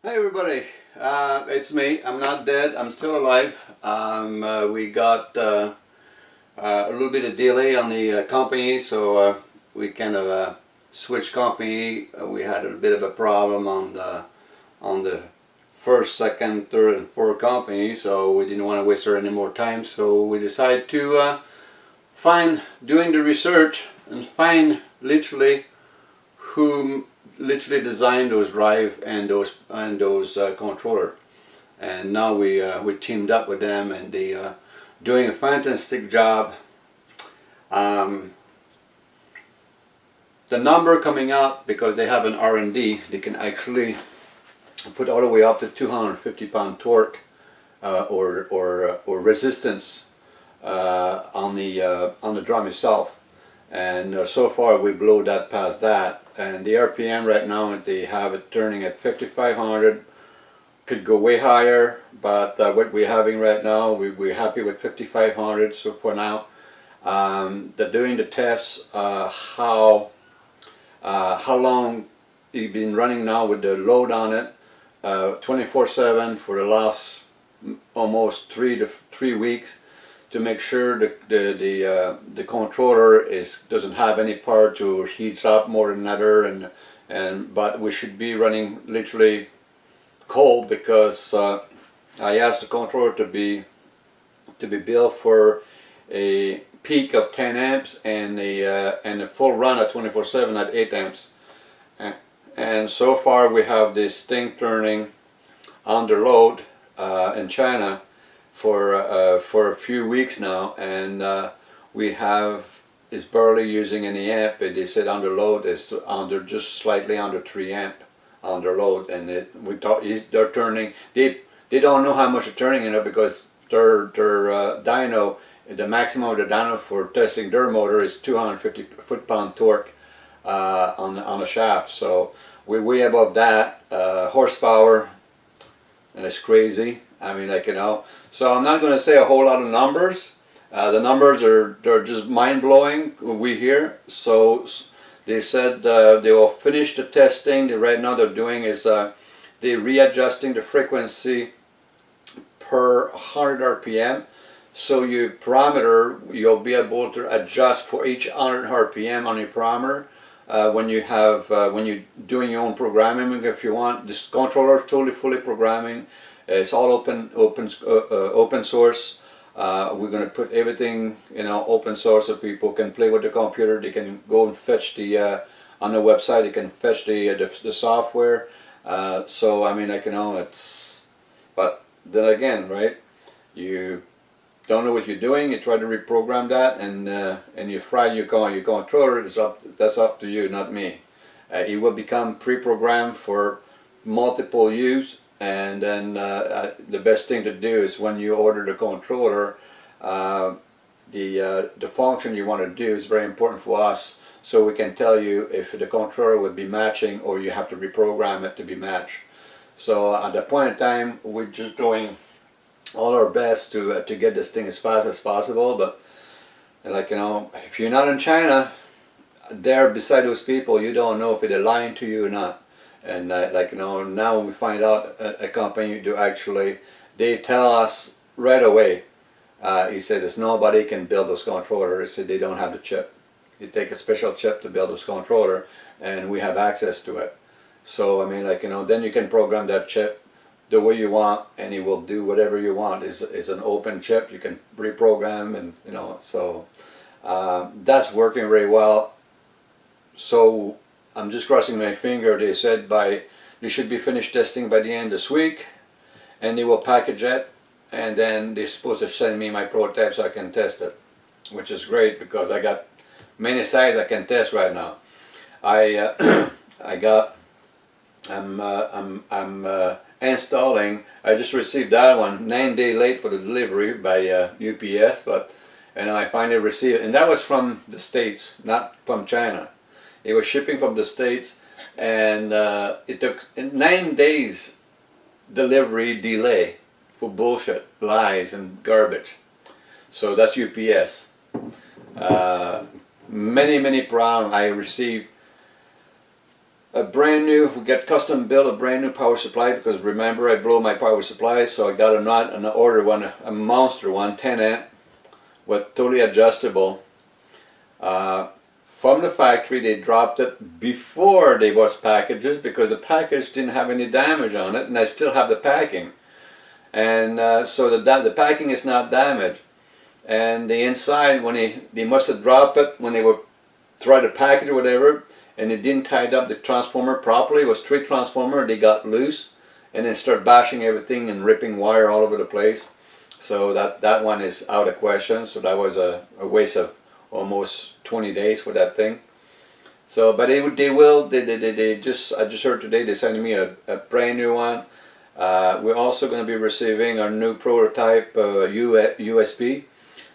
Hey everybody, it's me. I'm not dead. I'm still alive. We got a little bit of delay on the company, so we kind of switched company. We had a bit of a problem on the first, second, third, and fourth company, so we didn't want to waste any more time. So we decided to find doing the research and find literally who literally designed those drive and those controller, and now we teamed up with them, and they doing a fantastic job. Um, the number coming out, because they have an R&D, they can actually put all the way up to 250 pound torque or resistance on the drum itself. And so far we blew that past that, and the RPM right now they have it turning at 5500. Could go way higher, but what we're having right now, we're happy with 5500. So for now, they're doing the tests. How long you've been running now with the load on it, 24/7 for the last almost 3 weeks, to make sure the controller doesn't have any part or heats up more than another, but we should be running literally cold, because I asked the controller to be built for a peak of 10 amps and a full run at 24/7 at 8 amps. And so far we have this thing turning under load in China for a few weeks now, and it's barely using any amp. They said under load is just slightly under 3 amp under load, and they're turning. They don't know how much they're turning in it, because their dyno, the maximum of the dyno for testing their motor is 250 foot-pound torque on the shaft. So we're way above that horsepower, and it's crazy. I mean, so I'm not going to say a whole lot of numbers. The numbers they're just mind-blowing. We hear. So they said they will finish the testing. Right now they're doing is they're readjusting the frequency per 100 RPM. So your parameter, you'll be able to adjust for each 100 RPM on your parameter. When you're doing your own programming, if you want, this controller is totally fully programming. It's all open source. We're going to put everything open source, so people can play with the computer. They can go and fetch on the website. They can fetch the software. So I mean, it's. But then again, right? You don't know what you're doing. You try to reprogram that, and you fry your controller. That's up to you, not me. It will become pre-programmed for multiple use. And then the best thing to do is, when you order the controller, the function you want to do is very important for us, so we can tell you if the controller would be matching, or you have to reprogram it to be matched. So at that point in time, we're just doing all our best to get this thing as fast as possible. But if you're not in China, there beside those people, you don't know if they're lying to you or not. And now we find out a company they tell us right away. He said there's nobody can build those controllers. He said they don't have the chip. You take a special chip to build this controller, and we have access to it. So I mean, then you can program that chip the way you want, and it will do whatever you want. It's an open chip. You can reprogram, and so that's working very well. So I'm just crossing my finger. They said they should be finished testing by the end of this week, and they will package it, and then they're supposed to send me my prototype so I can test it, which is great, because I got many sites I can test right now. I'm installing. I just received that one 9 days late for the delivery by UPS, and I finally received it, and that was from the States, not from China. It was shipping from the States, and it took 9 days delivery delay for bullshit, lies, and garbage. So that's UPS. Many problems. I received a brand new, we got custom built a brand new power supply, because remember I blow my power supply, so I got an order one, a monster one, 10 amp, with totally adjustable. From the factory, they dropped it before they was packaged, because the package didn't have any damage on it, and I still have the packing. And so the packing is not damaged. And the inside, when they must have dropped it when they were trying to package or whatever, and they didn't tie up the transformer properly. It was 3 transformer, they got loose, and then start bashing everything and ripping wire all over the place. So that one is out of question. So that was a waste of almost 20 days for that thing. So, but they just, I just heard today they sent me a brand new one. We're also going to be receiving our new prototype USB.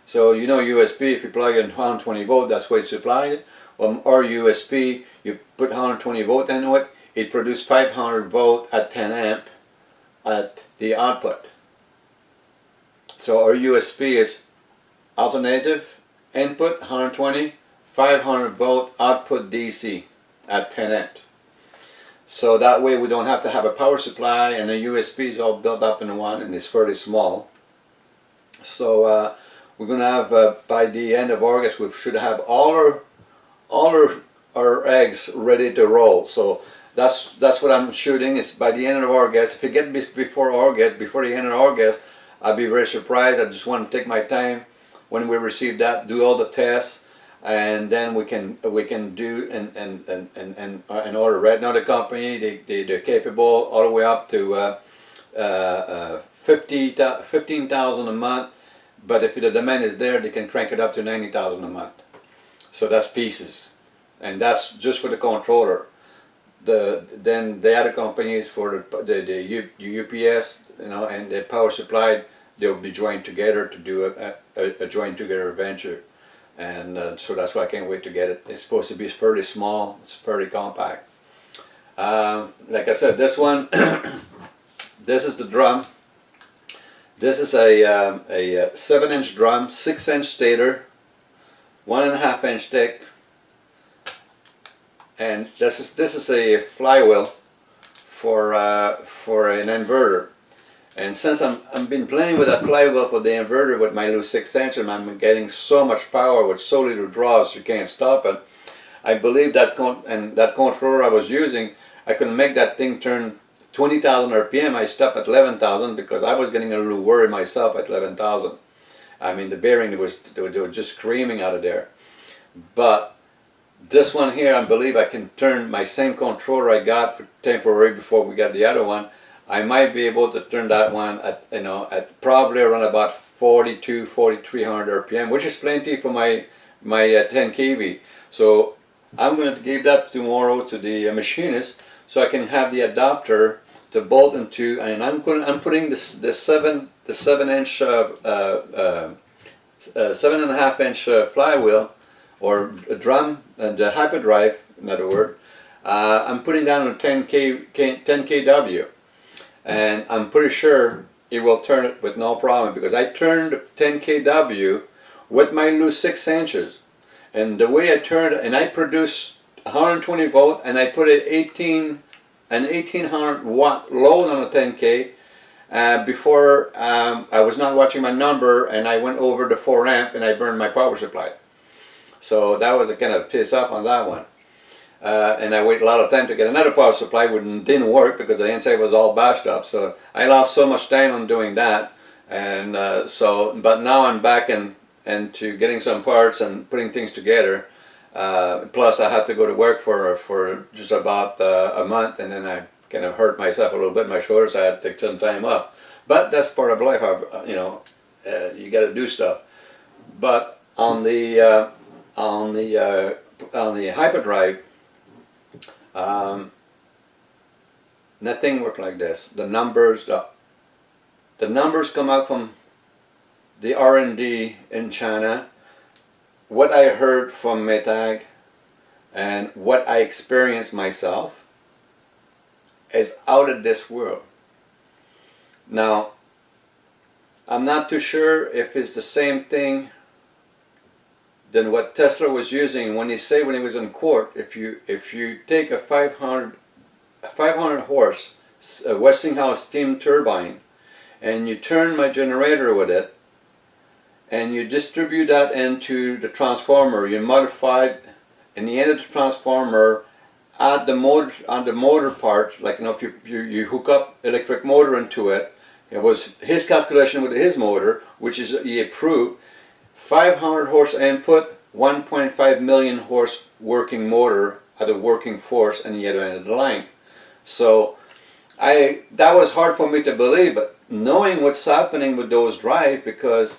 So you know USB, if you plug in 120 volt, that's where it's supplied. Well, our USB, you put 120 volt into it, it produces 500 volt at 10 amp at the output. So our USB is alternative input 120, 500 volt output DC at 10 amps. So that way we don't have to have a power supply, and the USB is all built up in one, and it's fairly small. So we're going to have, by the end of August, we should have all our eggs ready to roll. So that's what I'm shooting, is by the end of August. If it gets before August, before the end of August, I'll be very surprised. I just want to take my time when we receive that, do all the tests, and then we can do and order. Right now the company, they're capable all the way up to 15,000 a month, but if the demand is there, they can crank it up to 90,000 a month. So that's pieces, and that's just for the controller. Then the other companies for the UPS, you know, and the power supply, they'll be joined together to do a joined together venture. And so that's why I can't wait to get it. It's supposed to be fairly small, it's fairly compact. Like I said, this one, this is the drum. This is a 7-inch drum, 6-inch stator, 1.5 inch thick, and this is a flywheel for an inverter. And since I've been playing with that flywheel for the inverter with my new 6-inch, and I'm getting so much power with so little draws you can't stop it, I believe that that controller I was using, I could make that thing turn 20,000 RPM. I stopped at 11,000 because I was getting a little worried myself at 11,000. I mean, the bearing, they were just screaming out of there. But this one here, I believe I can turn my same controller I got for temporary before we got the other one. I might be able to turn that one at, you know, at probably around about 4,300 RPM, which is plenty for my 10 kV. So I'm going to give that tomorrow to the machinist, so I can have the adapter to bolt into, and I'm putting the 7-inch 7.5 inch flywheel, or a drum, and the hyperdrive, in other words. I'm putting down a 10 kW. And I'm pretty sure it will turn it with no problem, because I turned 10 kW with my loose 6 inches. And the way I turned it, and I produced 120 volt, and I put an 1800 watt load on a 10K before I was not watching my number, and I went over the 4 amp and I burned my power supply. So that was a kind of piss off on that one. And I waited a lot of time to get another power supply, which didn't work because the inside was all bashed up. So I lost so much time on doing that, and but now I'm back into getting some parts and putting things together. Plus I had to go to work for just about a month, and then I kind of hurt myself a little bit in my shoulders. So I had to take some time off. But that's part of life. You know, you got to do stuff. But on the hyperdrive, nothing worked like this. The numbers come out from the R&D in China. What I heard from Maytag and what I experienced myself is out of this world. Now, I'm not too sure if it's the same thing than what Tesla was using. When he said when he was in court, if you take a 500 horse Westinghouse steam turbine and you turn my generator with it and you distribute that into the transformer, you modify it in the end of the transformer, add the motor on the motor part, like if you hook up electric motor into it. It was his calculation with his motor, which is he approved. 500 horse input, 1.5 million horse working motor at a working force and the other end of the line. So that was hard for me to believe, but knowing what's happening with those drives, because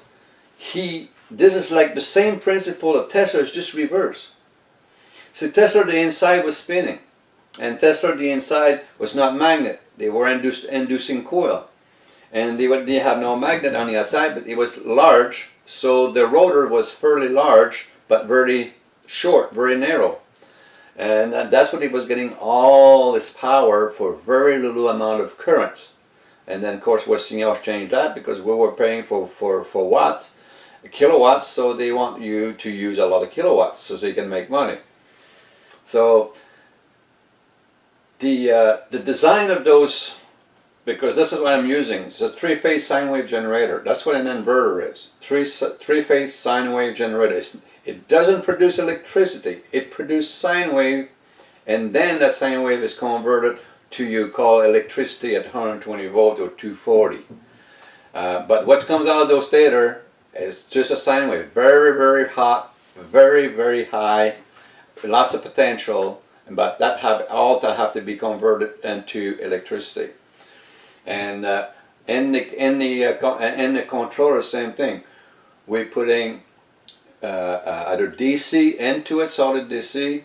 this is like the same principle of Tesla, is just reverse. See, Tesla, the inside was spinning, and Tesla, the inside was not magnet. They were inducing coil, and they have no magnet on the outside, but it was large, so the rotor was fairly large, but very short, very narrow. And that's what he was getting all this power for very little amount of current. And then, of course, Westinghouse changed that because we were paying for watts, kilowatts, so they want you to use a lot of kilowatts so you can make money. So the design of those, because this is what I'm using, it's a three-phase sine wave generator. That's what an inverter is. Three-phase sine wave generator. It doesn't produce electricity. It produces sine wave, and then that sine wave is converted to you call electricity at 120 volt or 240. But what comes out of those stator is just a sine wave. Very, very hot, very, very high, lots of potential, but that have to be converted into electricity. And in the controller, same thing. We're putting either DC into it, solid DC,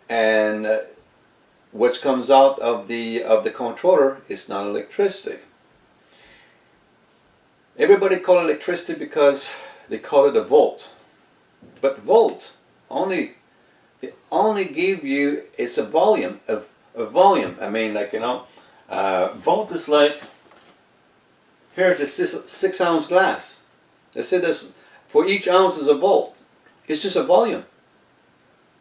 and what comes out of the controller is not electricity. Everybody call it electricity because they call it a volt, but volt only give you, it's a volume of volume. I mean, like, volt is like, here's a 6 ounce glass. They say this, for each ounce is a volt. It's just a volume.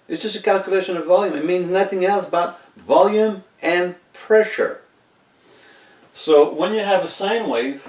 It's just a calculation of volume. It means nothing else but volume and pressure. So when you have a sine wave,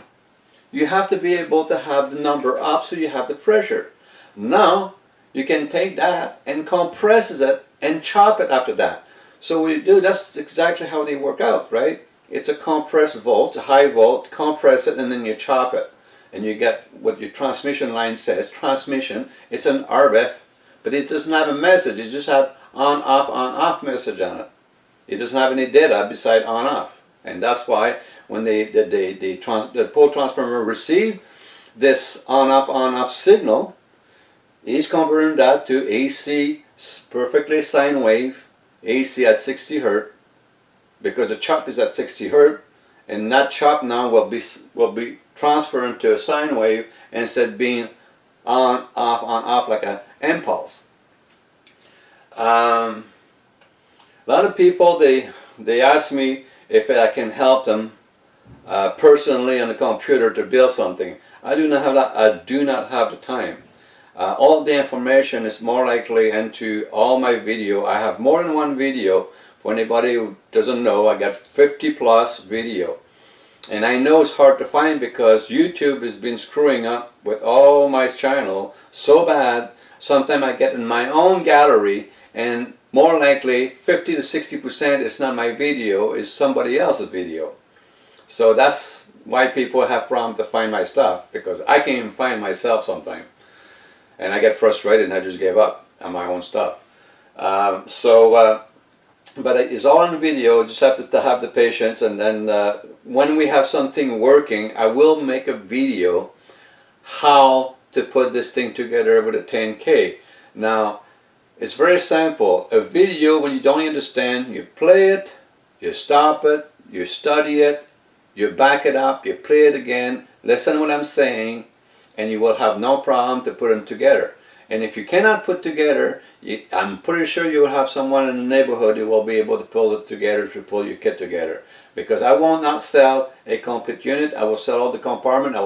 you have to be able to have the number up so you have the pressure. Now you can take that and compress it and chop it after that. So we do, that's exactly how they work out, right? It's a compressed volt, a high volt, compress it, and then you chop it. And you get what your transmission line says. Transmission, it's an RF, but it doesn't have a message. It just have on-off message on it. It doesn't have any data beside on-off. And that's why when the pole transformer receive this on-off signal, he's converting that to AC, perfectly sine wave, AC at 60 Hertz, because the chop is at 60 Hertz, and that chop now will be transferred into a sine wave instead of being on off like an impulse. A lot of people they ask me if I can help them personally on the computer to build something. I do not have that. I do not have the time. All the information is more likely into all my video. I have more than one video. For anybody who doesn't know, I got 50 plus video. And I know it's hard to find because YouTube has been screwing up with all my channel so bad. Sometimes I get in my own gallery and more likely 50 to 60% is not my video, is somebody else's video. So that's why people have problems to find my stuff, because I can't even find myself sometimes. And I get frustrated and I just gave up on my own stuff. But it's all on video. Just have to have the patience, and then when we have something working, I will make a video how to put this thing together with a 10K. Now, it's very simple. A video, when you don't understand, you play it, you stop it, you study it, you back it up, you play it again, listen to what I'm saying, and you will have no problem to put them together. And if you cannot put together, I'm pretty sure you will have someone in the neighborhood who will be able to pull it together, to pull your kit together. Because I will not sell a complete unit. I will sell all the compartment.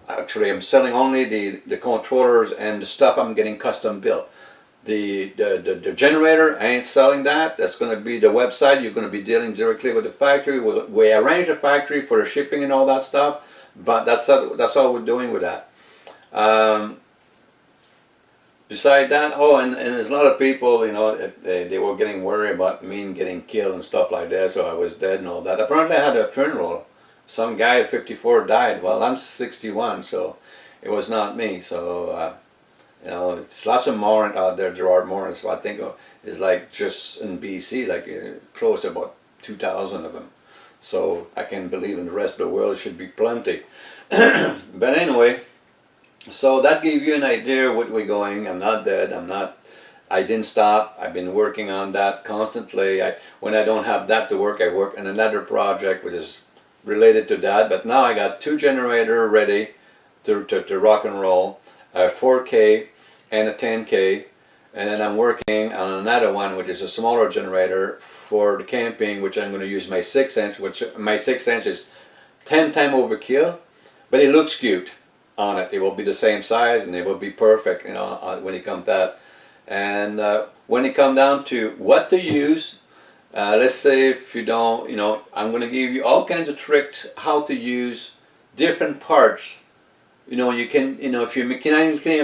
Actually, I'm selling only the controllers and the stuff I'm getting custom built. The generator, I ain't selling that. That's going to be the website. You're going to be dealing directly with the factory. We arrange the factory for the shipping and all that stuff, but that's all we're doing with that. Beside that, oh, and there's a lot of people, you know, they were getting worried about me getting killed and stuff like that, so I was dead and all that. Apparently I had a funeral. Some guy at 54 died. Well, I'm 61, so it was not me. So, you know, it's lots of Morin out there, Gerard Morin, so I think is like just in BC, like close to about 2,000 of them. So I can believe in the rest of the world should be plenty. But anyway, so that gave you an idea what we're going. I'm not dead. I didn't stop. I've been working on that constantly. When I don't have that to work, I work on another project which is related to that. But now I got 2 generators ready to rock and roll, a 4K and a 10K. And then I'm working on another one which is a smaller generator for the camping, which I'm going to use my 6-inch, which my 6-inch is 10 times overkill, but it looks cute on it. It will be the same size and it will be perfect, you know, when it comes to that. And when it comes down to what to use, let's say if you don't, you know, I'm going to give you all kinds of tricks how to use different parts. You know, you can, you know, if you mechanically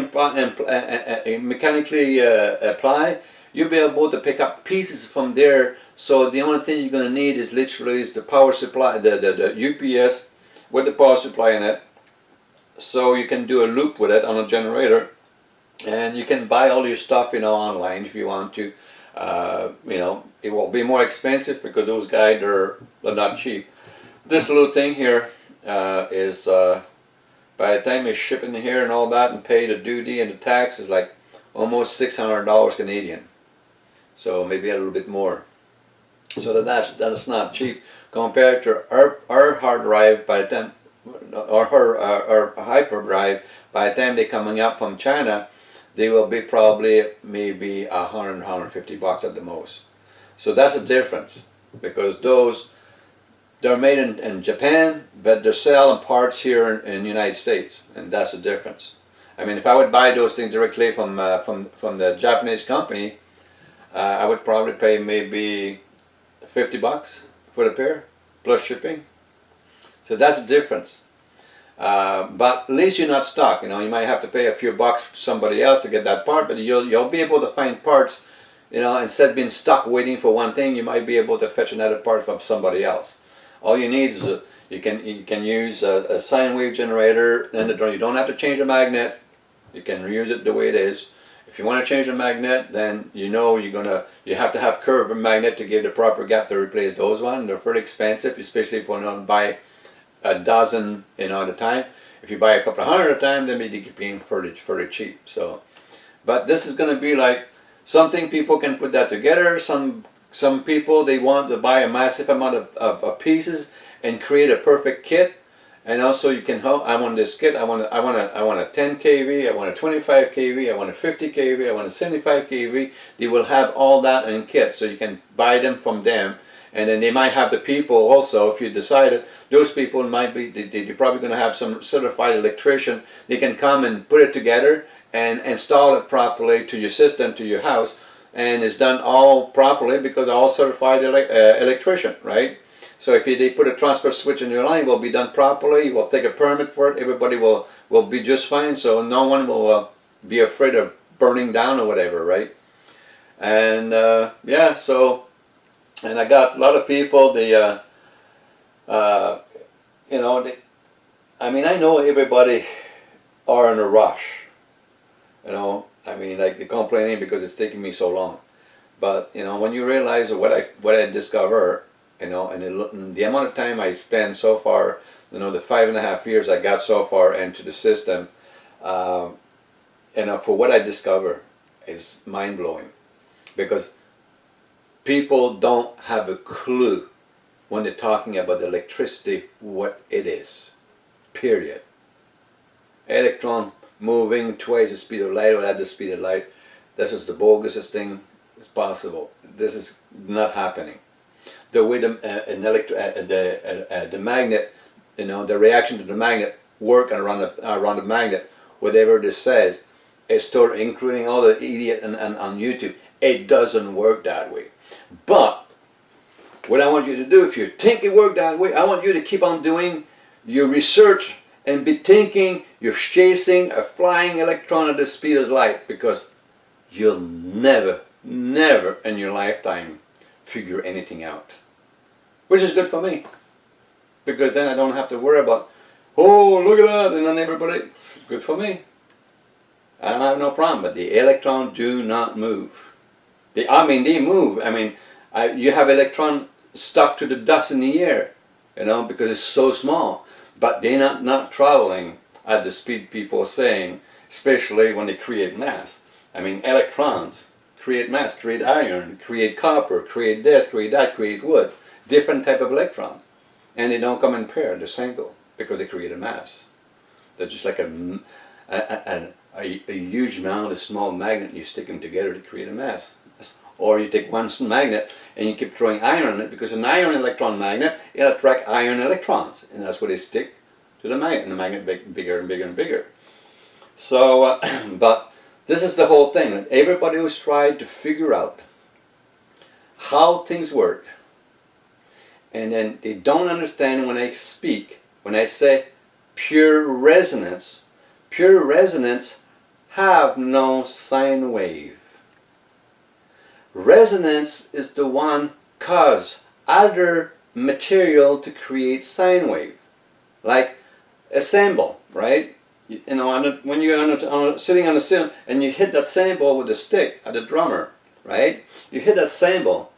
apply, you'll be able to pick up pieces from there. So the only thing you're going to need is literally is the power supply, the UPS with the power supply in it. So you can do a loop with it on a generator, and you can buy all your stuff, you know, online if you want to. You know, it will be more expensive because those guys they're not cheap. This little thing here is by the time you ship in here and all that and pay the duty and the tax is like almost $600 Canadian. So maybe a little bit more. So that's not cheap compared to our hard drive. By the time or hyperdrive, by the time they're coming up from China, they will be probably maybe $100–150 at the most. So that's a difference, because those they're made in Japan, but they're selling parts here in the United States, and that's the difference. I mean, if I would buy those things directly from the Japanese company, I would probably pay maybe $50 for the pair plus shipping. So that's the difference. But at least you're not stuck. You know, you might have to pay a few bucks to somebody else to get that part, but you'll be able to find parts. You know, instead of being stuck waiting for one thing, you might be able to fetch another part from somebody else. All you need is you can use a sine wave generator, and you don't have to change the magnet. You can use it the way it is. If you want to change the magnet, then you know you have to have curved magnet to give the proper gap to replace those ones. They're fairly expensive, especially if you want to buy a dozen, you know, at a time. If you buy a couple of hundred at a time, then maybe you're paying fairly cheap. So, but this is going to be like something people can put that together. Some people, they want to buy a massive amount of pieces and create a perfect kit. And also you can, I want this kit, I want a 10 kV, I want a 25 kV, I want a 50 kV, I want a 75 kV. They will have all that in kit, so you can buy them from them. And then they might have the people also, if you decided, those people might be, they're probably going to have some certified electrician. They can come and put it together and install it properly to your system, to your house. And it's done all properly because they're all certified electrician, right? So if they put a transfer switch in your line, it will be done properly. You will take a permit for it. Everybody will be just fine. So no one will be afraid of burning down or whatever, right? And yeah, so, and I got a lot of people, you know, I mean, I know everybody are in a rush, you know. I mean, like, they're complaining because it's taking me so long. But, you know, when you realize what I discover, you know, and the amount of time I spend so far, you know, the 5.5 years I got so far into the system, you know, for what I discover is mind-blowing. Because people don't have a clue when they're talking about electricity what it is, period. Electron moving twice the speed of light or at the speed of light, this is the bogusest thing is possible. This is not happening. The way the magnet, you know, the reaction to the magnet work around the magnet, whatever this says, it's totally, including all the idiot and on YouTube. It doesn't work that way. But what I want you to do, if you think it worked that way, I want you to keep on doing your research and be thinking you're chasing a flying electron at the speed of light, because you'll never in your lifetime figure anything out. Which is good for me, because then I don't have to worry about, oh, look at that, and then everybody, good for me. I don't have no problem, but the electrons do not move. They move. I mean, you have electron stuck to the dust in the air, you know, because it's so small. But they're not traveling at the speed people are saying, especially when they create mass. I mean, electrons create mass, create iron, create copper, create this, create that, create wood. Different type of electrons. And they don't come in pair, they're single, because they create a mass. They're just like a huge amount of small magnet, and you stick them together to create a mass. Or you take one magnet and you keep throwing iron on it, because an iron electron magnet, it'll attract iron electrons, and that's where they stick to the magnet, and the magnet gets bigger and bigger and bigger. So, but this is the whole thing. Everybody who's tried to figure out how things work, and then they don't understand when I speak, when I say pure resonance have no sine wave. Resonance is the one cause other material to create sine wave. Like a cymbal, right? You know, when you're sitting on a cymbal and you hit that cymbal with a stick at the drummer, right? You hit that cymbal.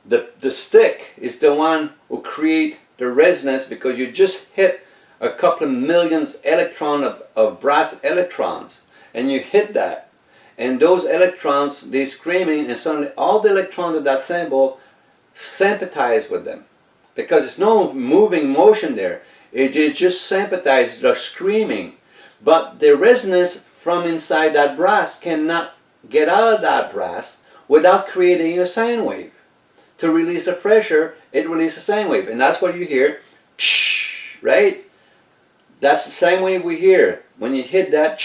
The stick is the one who create the resonance, because you just hit a couple of millions of brass electrons, and you hit that. And those electrons, they're screaming, and suddenly all the electrons of that cymbal sympathize with them. Because there's no moving motion there. It just sympathizes, they're screaming. But the resonance from inside that brass cannot get out of that brass without creating a sine wave. To release the pressure, it releases a sine wave. And that's what you hear, right? That's the sine wave we hear when you hit that,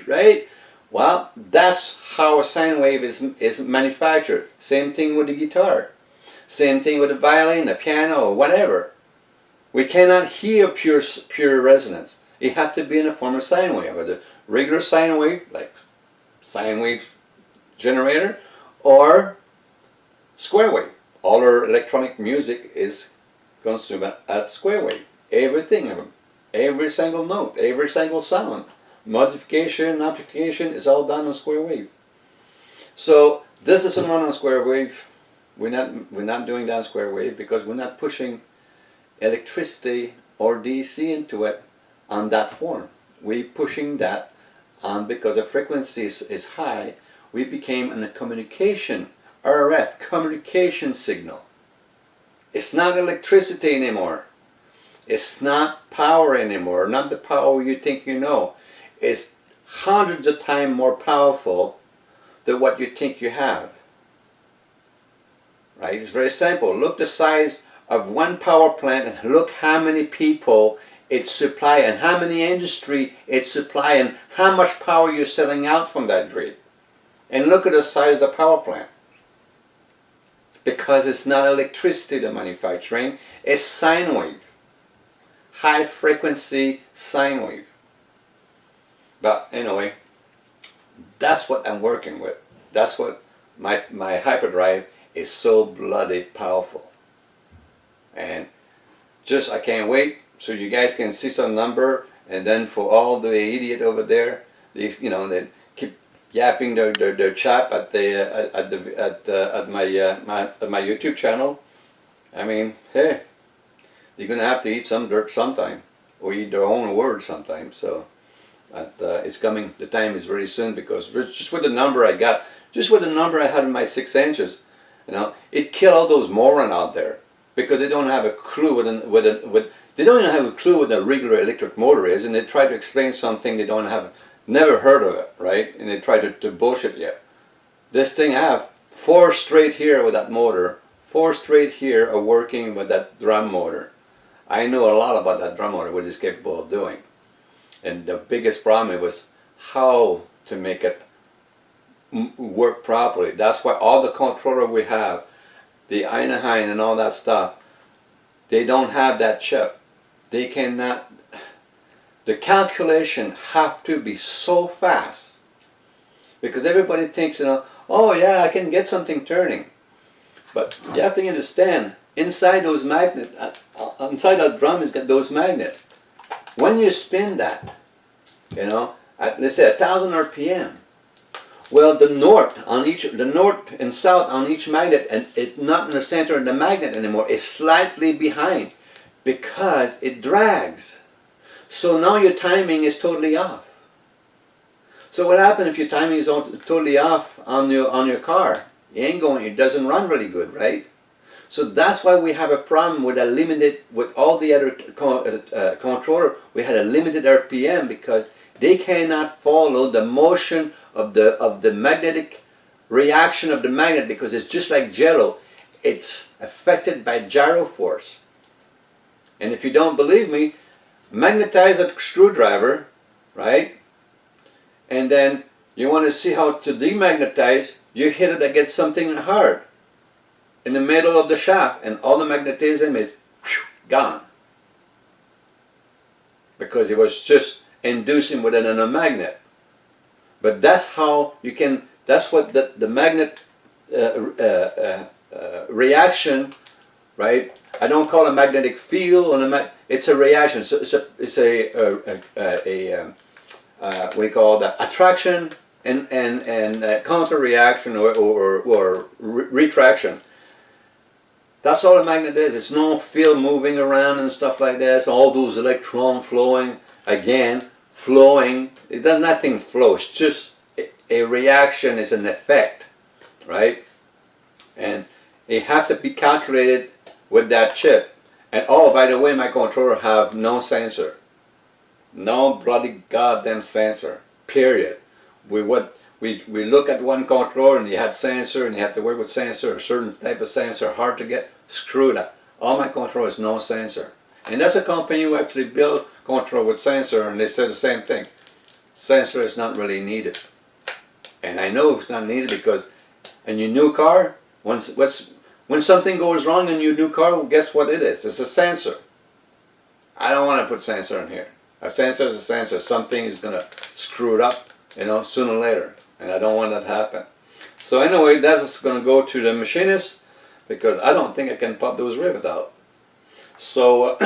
right? Well, that's how a sine wave is manufactured. Same thing with the guitar. Same thing with the violin, the piano, or whatever. We cannot hear pure resonance. It has to be in the form of sine wave. Whether regular sine wave, like sine wave generator, or square wave. All our electronic music is consumed at square wave. Everything, every single note, every single sound. Modification, amplification is all done on square wave. So this isn't run on square wave. We're not doing that on square wave, because we're not pushing electricity or DC into it on that form. We're pushing that on because the frequency is high. We became a communication, RF, communication signal. It's not electricity anymore. It's not power anymore, not the power you think you know. Is hundreds of times more powerful than what you think you have. Right? It's very simple. Look the size of one power plant and look how many people it supply and how many industry it supply and how much power you're selling out from that grid. And look at the size of the power plant. Because it's not electricity they're manufacturing, it's sine wave. High frequency sine wave. But anyway, that's what I'm working with. That's what my hyperdrive is, so bloody powerful. And just, I can't wait so you guys can see some number, and then for all the idiot over there, they keep yapping their chap at my YouTube channel. I mean, hey, you're gonna have to eat some dirt sometime, or eat their own words sometime. So. It's coming, the time is very soon, because just with the number I got, just with the number I had in my 6 inches, it killed all those morons out there, because they don't have a clue they don't even have a clue what a regular electric motor is, and they try to explain something they never heard of it, right? And they try to bullshit you. This thing I have 4 straight here with that motor, 4 straight here are working with that drum motor. I know a lot about that drum motor, what it's capable of doing. And the biggest problem was how to make it work properly. That's why all the controller we have, the Einstein and all that stuff, they don't have that chip. They cannot, the calculation have to be so fast. Because everybody thinks, you know, oh yeah, I can get something turning. But you have to understand, inside those magnets, inside that drum is got those magnets. When you spin that, you know, at let's say 1,000 RPM, well, the north and south on each magnet, and it's not in the center of the magnet anymore. It's slightly behind because it drags. So now your timing is totally off. So what happens if your timing is totally off on your car? It doesn't run really good, right? So that's why we have a problem with with all the other controller. We had a limited RPM because they cannot follow the motion of the magnetic reaction of the magnet, because it's just like jello. It's affected by gyro force. And if you don't believe me, magnetize a screwdriver, right? And then you want to see how to demagnetize, you hit it against something hard in the middle of the shaft, and all the magnetism is gone. Because it was just inducing within a magnet. But that's how you can, that's what the magnet reaction, right? I don't call it a magnetic field, it's a reaction. So it's what do you call that? Attraction and counter reaction or retraction. That's all a magnet is. It's no field moving around and stuff like that. It's all those electrons flowing, again, flowing. It does nothing flow. It's just a reaction is an effect, right? And it have to be calculated with that chip. And oh, by the way, my controller have no sensor. No bloody goddamn sensor. Period. We look at one controller and you had sensor and you have to work with sensor, a certain type of sensor, hard to get, screwed up. All my controllers no sensor. And that's a company who actually built control with sensor, and they said the same thing. Sensor is not really needed. And I know it's not needed because in your new car, when something goes wrong in your new car, well, guess what it is? It's a sensor. I don't want to put sensor in here. A sensor is a sensor. Something is going to screw it up, you know, sooner or later. And I don't want that to happen. So anyway, that's going to go to the machinist because I don't think I can pop those rivets out. So,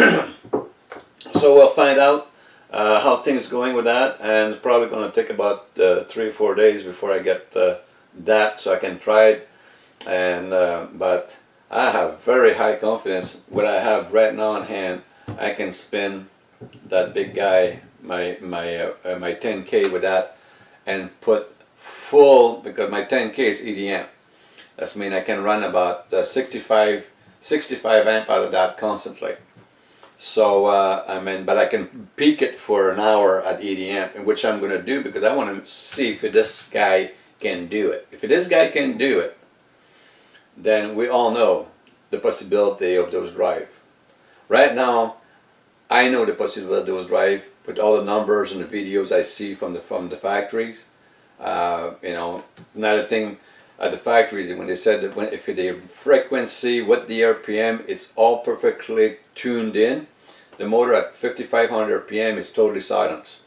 so we'll find out how things going with that, and it's probably going to take about 3 or 4 days before I get that, so I can try it. And but I have very high confidence. What I have right now on hand, I can spin that big guy, my 10K with that, and put full, because my 10K is EDM. That means I can run about 65 amp out of that constantly. So I mean, but I can peak it for an hour at EDM, which I'm going to do because I want to see if this guy can do it. If this guy can do it, then we all know the possibility of those drive. Right now, I know the possibility of those drive with all the numbers and the videos I see from the factories. You know, another thing at the factories, when they said that if the frequency with the RPM, it's all perfectly tuned in. The motor at 5,500 RPM is totally silent.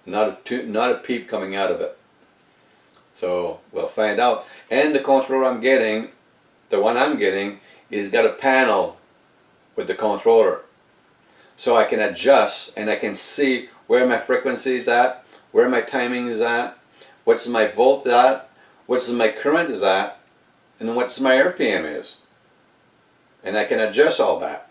Not a peep coming out of it. So we'll find out. And the controller I'm getting, the one I'm getting, is got a panel with the controller. So I can adjust and I can see where my frequency is at, where my timing is at, what's my volt at, what's my current is at, and what's my RPM is. And I can adjust all that.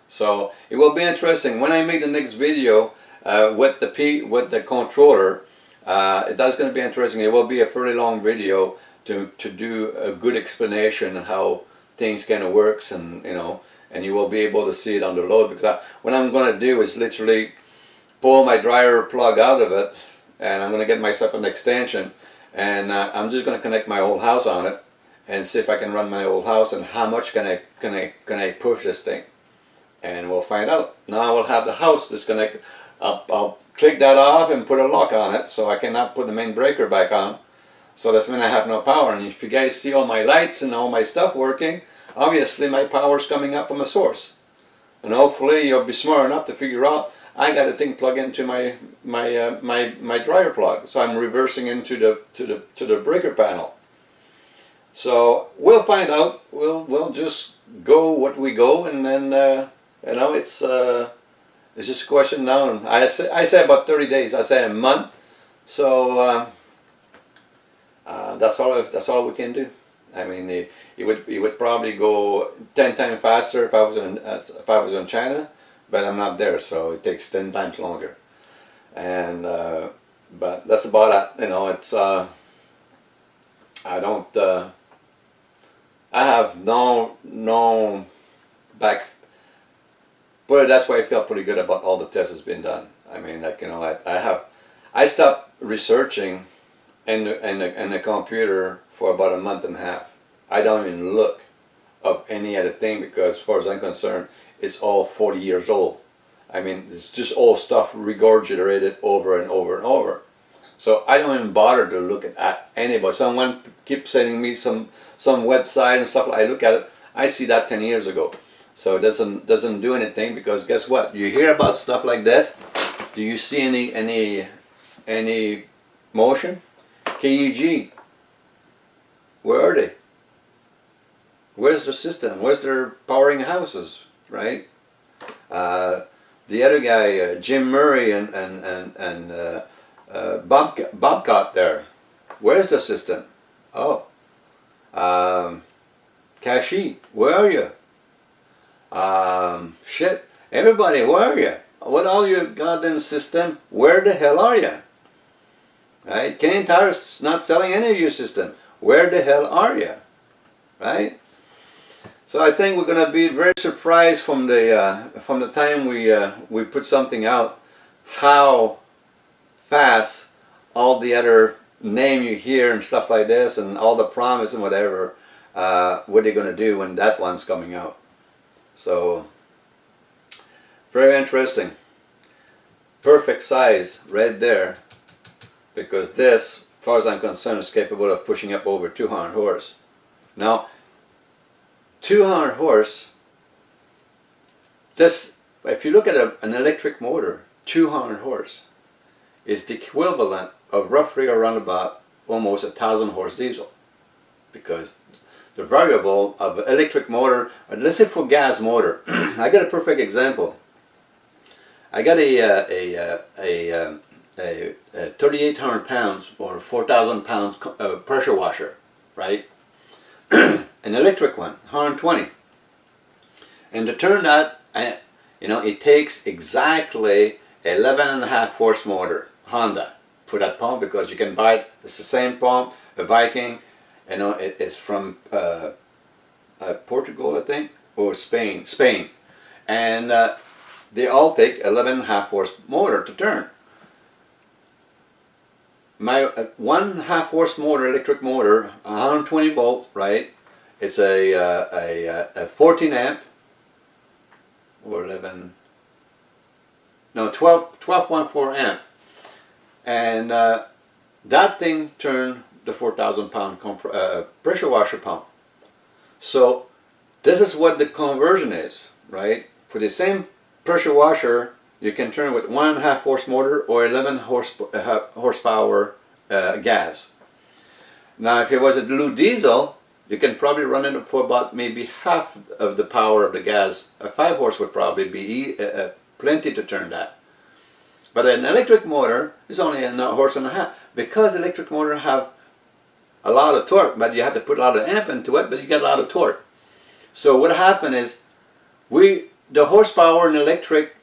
So it will be interesting. When I make the next video with the controller, that's going to be interesting. It will be a fairly long video to do a good explanation of how things kind of works, and you know, and you will be able to see it under load. Because what I'm going to do is literally pull my dryer plug out of it, and I'm going to get myself an extension, and I'm just going to connect my whole house on it and see if I can run my whole house and how much can I push this thing. and we'll find out. Now we'll have the house disconnected. I'll click that off and put a lock on it so I cannot put the main breaker back on. So that's when I have no power. And if you guys see all my lights and all my stuff working, obviously my power's coming up from a source. And hopefully you'll be smart enough to figure out I got a thing plugged into my dryer plug. So I'm reversing into the breaker panel. So we'll find out. We'll just go what we go, and then you know, it's just a question now. I say about 30 days. I say a month. So that's all we can do. I mean, it would probably go 10 times faster if I was in China, but I'm not there, so it takes 10 times longer. And but that's about it. You know, it's I have no back. But that's why I feel pretty good about all the tests that's been done. I mean, like, you know, I stopped researching in the computer for about a month and a half. I don't even look of any other thing because, as far as I'm concerned, it's all 40 years old. I mean, it's just old stuff regurgitated over and over and over. So I don't even bother to look at anybody. Someone keeps sending me some website and stuff. I look at it. I see that 10 years ago. So it doesn't do anything, because guess what? You hear about stuff like this. Do you see any motion? KEG. Where are they? Where's their system? Where's their powering houses? Right? The other guy, Jim Murray and Bobcat there. Where's the system? Oh. Kashi, where are you? Shit. Everybody, where are you? What all your goddamn system? Where the hell are you? Right? Canadian Tire's not selling any of your system. Where the hell are you? Right? So I think we're going to be very surprised from the time we put something out, how fast all the other name you hear and stuff like this and all the promise and whatever, what they're going to do when that one's coming out. So very interesting. Perfect size right there, because this, as far as I'm concerned, is capable of pushing up over 200 horse. Now 200 horse, this, if you look at an electric motor, 200 horse is the equivalent of roughly around about almost 1,000 horse diesel, because the variable of electric motor, let's say for gas motor, I got a perfect example. I got a 3,800 pounds or 4,000 pounds pressure washer, right? An electric one, 120. And to turn that, you know, it takes exactly 11.5 horse motor, Honda, for that pump, because you can buy it. It's the same pump, a Viking. You know, it's from Portugal, I think, or Spain. And they all take 11.5 horse motor to turn. My 1.5 horse motor, electric motor, 120 volts, right? It's a 14 amp or 12.4 amp, and that thing turned the 4,000 pound pressure washer pump. So this is what the conversion is, right? For the same pressure washer, you can turn with 1.5 horse motor or 11 horsepower gas. Now if it was a blue diesel, you can probably run it for about maybe half of the power of the gas. A 5 horse would probably be plenty to turn that. But an electric motor is only a horse and a half, because electric motor have a lot of torque, but you have to put a lot of amp into it, but you get a lot of torque. So what happened is, the horsepower in electric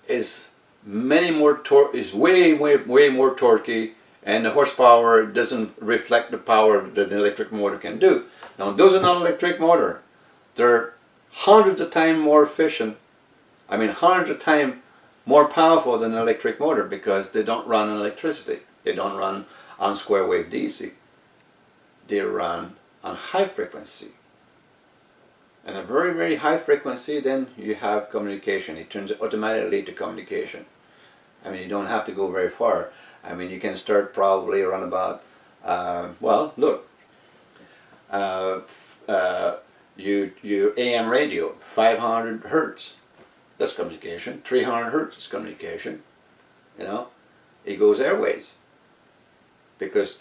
is way more torquey, and the horsepower doesn't reflect the power that an electric motor can do. Now those are not electric motor. They're hundreds of times more efficient. I mean, hundreds of times more powerful than an electric motor, because they don't run on electricity. They don't run on square wave DC. They run on high frequency. And a very, very high frequency, then you have communication. It turns automatically to communication. I mean, you don't have to go very far. I mean, you can start probably around about, well, look, your AM radio, 500 hertz, that's communication. 300 hertz is communication. You know, it goes airways. Because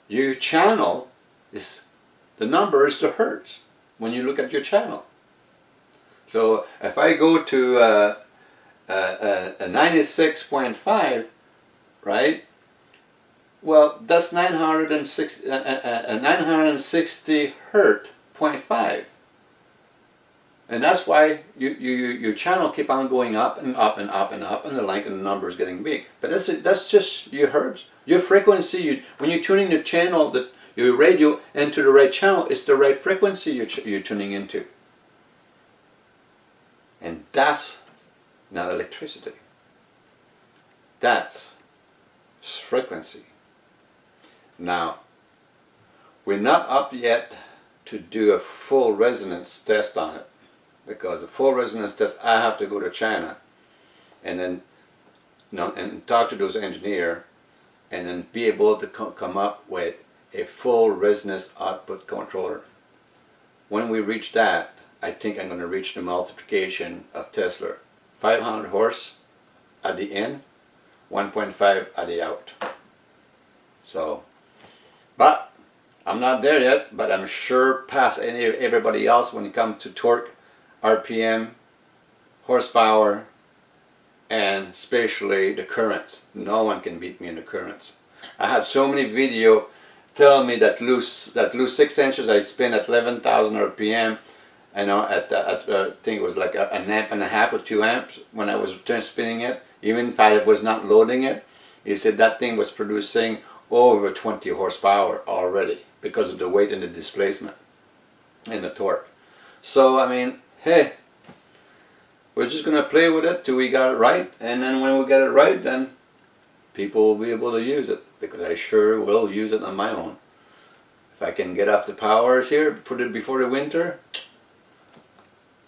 your channel is, the number is the hertz when you look at your channel. So if I go to a 96.5, right? Well, that's 960 hertz 0.5, and that's why your channel keep on going up and up and up and up, and the length and the number is getting big. But that's just your hertz, your frequency. When you're tuning the channel, your radio into the right channel, it's the right frequency you're tuning into, and that's not electricity. That's frequency. Now, we're not up yet to do a full resonance test on it, because a full resonance test, I have to go to China and then, you know, and talk to those engineers, and then be able to come up with a full resonance output controller. When we reach that, I think I'm going to reach the multiplication of Tesla. 500 horse at the in, 1.5 at the out. So, but I'm not there yet, but I'm sure past everybody else when it comes to torque, RPM, horsepower, and especially the currents. No one can beat me in the currents. I have so many videos telling me that lose 6 inches I spin at 11,000 RPM. I know I think it was like an amp and a half or 2 amps when I was spinning it. Even if I was not loading it, he said that thing was producing over 20 horsepower already because of the weight and the displacement and the torque. So I mean, hey, we're just gonna play with it till we got it right, and then when we get it right, then people will be able to use it, because I sure will use it on my own. If I can get off the powers here before the winter,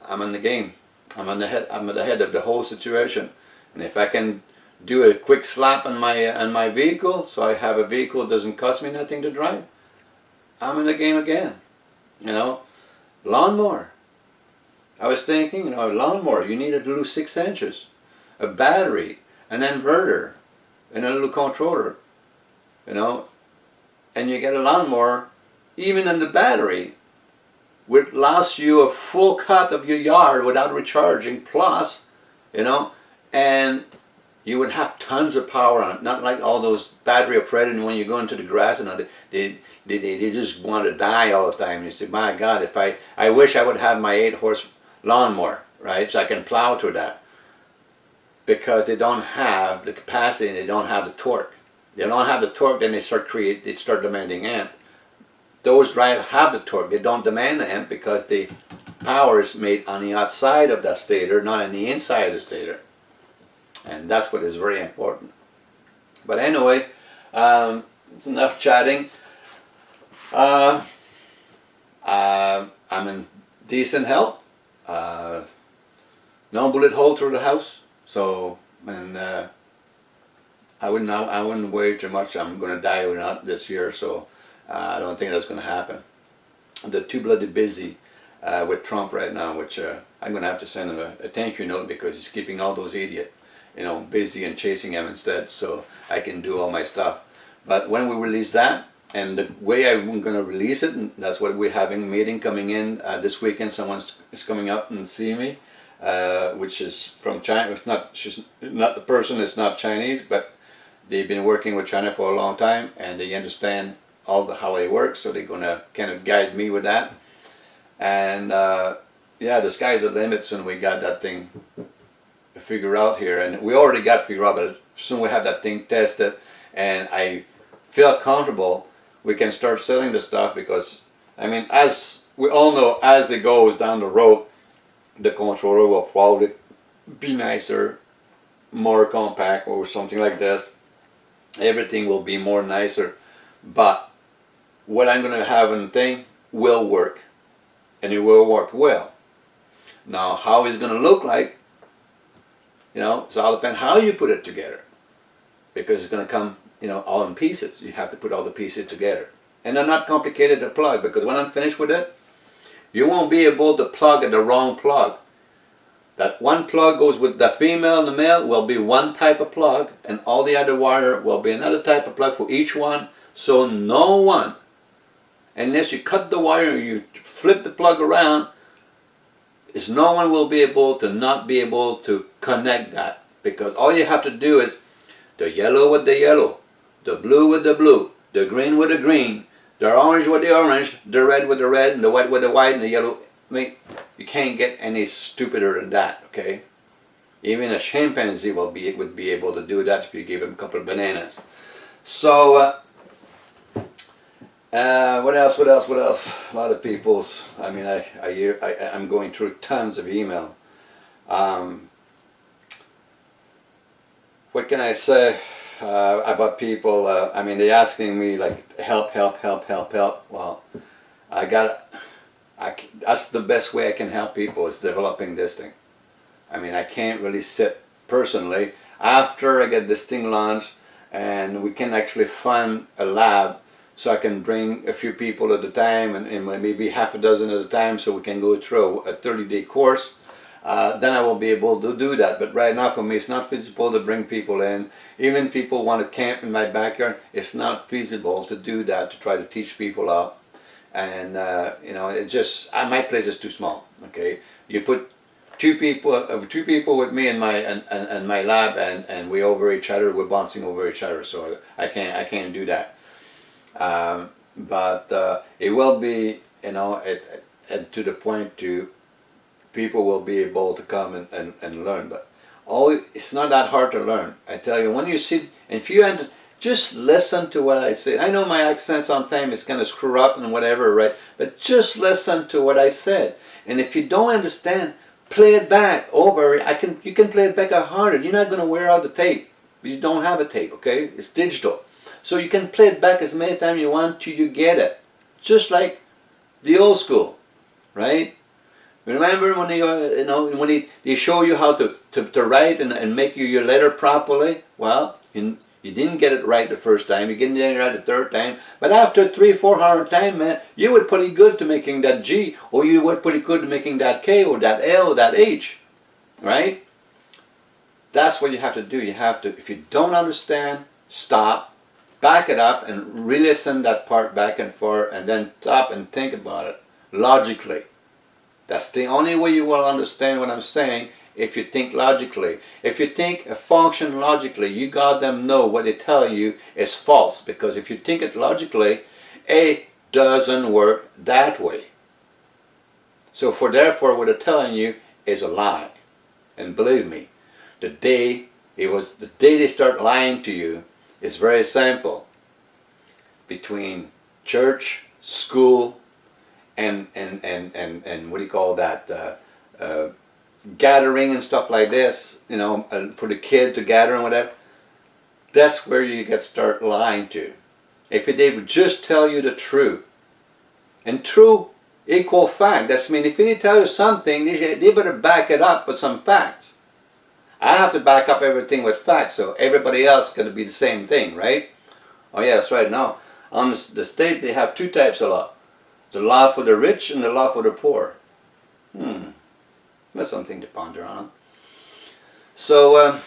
I'm in the game. I'm at the head of the whole situation. And if I can do a quick slap on my vehicle, so I have a vehicle that doesn't cost me nothing to drive, I'm in the game again. You know, lawnmower. I was thinking, you know, a lawnmower, you need to lose 6 inches, a battery, an inverter, and a little controller. You know, and you get a lawnmower, even in the battery, which lasts you a full cut of your yard without recharging, plus, you know, and you would have tons of power on it, not like all those battery operated when you go into the grass and they just want to die all the time. You say, my God, if I wish I would have my 8-horse lawnmower, right, so I can plow through that, because they don't have the capacity and they don't have the torque. They don't have the torque, then they start demanding amp. Those drivers have the torque. They don't demand the amp because the power is made on the outside of that stator, not on the inside of the stator. And that's what is very important. But anyway, it's enough chatting. I'm in decent health. No bullet hole through the house. So, and I wouldn't worry too much. I'm going to die or not this year, so I don't think that's going to happen. They're too bloody busy with Trump right now, which I'm going to have to send him a thank you note, because he's keeping all those idiots, you know, busy and chasing him instead, so I can do all my stuff. But when we release that, and the way I'm going to release it, and that's what we're having a meeting coming in this weekend. Someone is coming up and seeing me, which is from China. She's not the person. It's not Chinese, but they've been working with China for a long time, and they understand how they work. So they're going to kind of guide me with that. And yeah, the sky's the limit. Soon we got that thing figured out here, and we already got figured out. But soon we have that thing tested, and I feel comfortable. We can start selling the stuff, because I mean, as we all know, as it goes down the road, the controller will probably be nicer, more compact, or something like this. Everything will be more nicer, but what I'm going to have in the thing will work, and it will work well. Now, how it's going to look like, it's all depends how you put it together, because it's going to come, all in pieces. You have to put all the pieces together, and they're not complicated to plug, because when I'm finished with it, you won't be able to plug at the wrong plug. That one plug goes with the female and the male will be one type of plug, and all the other wire will be another type of plug for each one. So no one, unless you cut the wire and you flip the plug around, is no one will be able to not be able to connect that, because all you have to do is the yellow with the yellow, the blue with the blue, the green with the green, the orange with the orange, the red with the red, and the white with the white, and the yellow. I mean, you can't get any stupider than that, okay? Even a chimpanzee would be able to do that if you give him a couple of bananas. So, what else? A lot of people's, I mean, I'm going through tons of email. What can I say about people? I mean, they're asking me, like, help. Well, that's the best way I can help people, is developing this thing. I mean, I can't really sit personally after I get this thing launched, and we can actually fund a lab, so I can bring a few people at a time, and maybe half a dozen at a time, so we can go through a 30-day course. Then I will be able to do that. But right now, for me, it's not feasible to bring people in. Even people want to camp in my backyard, it's not feasible to do that, to try to teach people out. And it just, my place is too small. Okay, you put two people with me in my lab, and we over each other, we're bouncing over each other. So I can't do that. But it will be, to the point to people will be able to come and learn. But it's not that hard to learn. I tell you, when you sit, if you just listen to what I say. I know my accent sometimes is kind of screw up and whatever, right? But just listen to what I said. And if you don't understand, play it back over. You can play it back harder. You're not going to wear out the tape. You don't have a tape, okay? It's digital. So you can play it back as many times you want till you get it. Just like the old school, right? Remember when they show you how to write and make your letter properly? Well, you didn't get it right the first time, you didn't get it right the third time, but after 300-400 times, man, you were pretty good to making that G, or you were pretty good to making that K, or that L, or that H, right? That's what you have to do. You have to, if you don't understand, stop, back it up, and re-listen that part back and forth, and then stop and think about it logically. That's the only way you will understand what I'm saying, if you think logically. If you think a function logically, you got them know what they tell you is false, because if you think it logically, it doesn't work that way. So therefore what they're telling you is a lie. And believe me, the day they start lying to you is very simple. Between church, school, and what do you call that, gathering and stuff like this, for the kid to gather and whatever, that's where you start lying to. If they would just tell you the truth, and true equal fact, that's mean if they tell you something, they better back it up with some facts. I have to back up everything with facts, so everybody else is going to be the same thing, right? Oh yeah, that's right. Now, on the state, they have two types of law. The law for the rich and the law for the poor. That's something to ponder on. So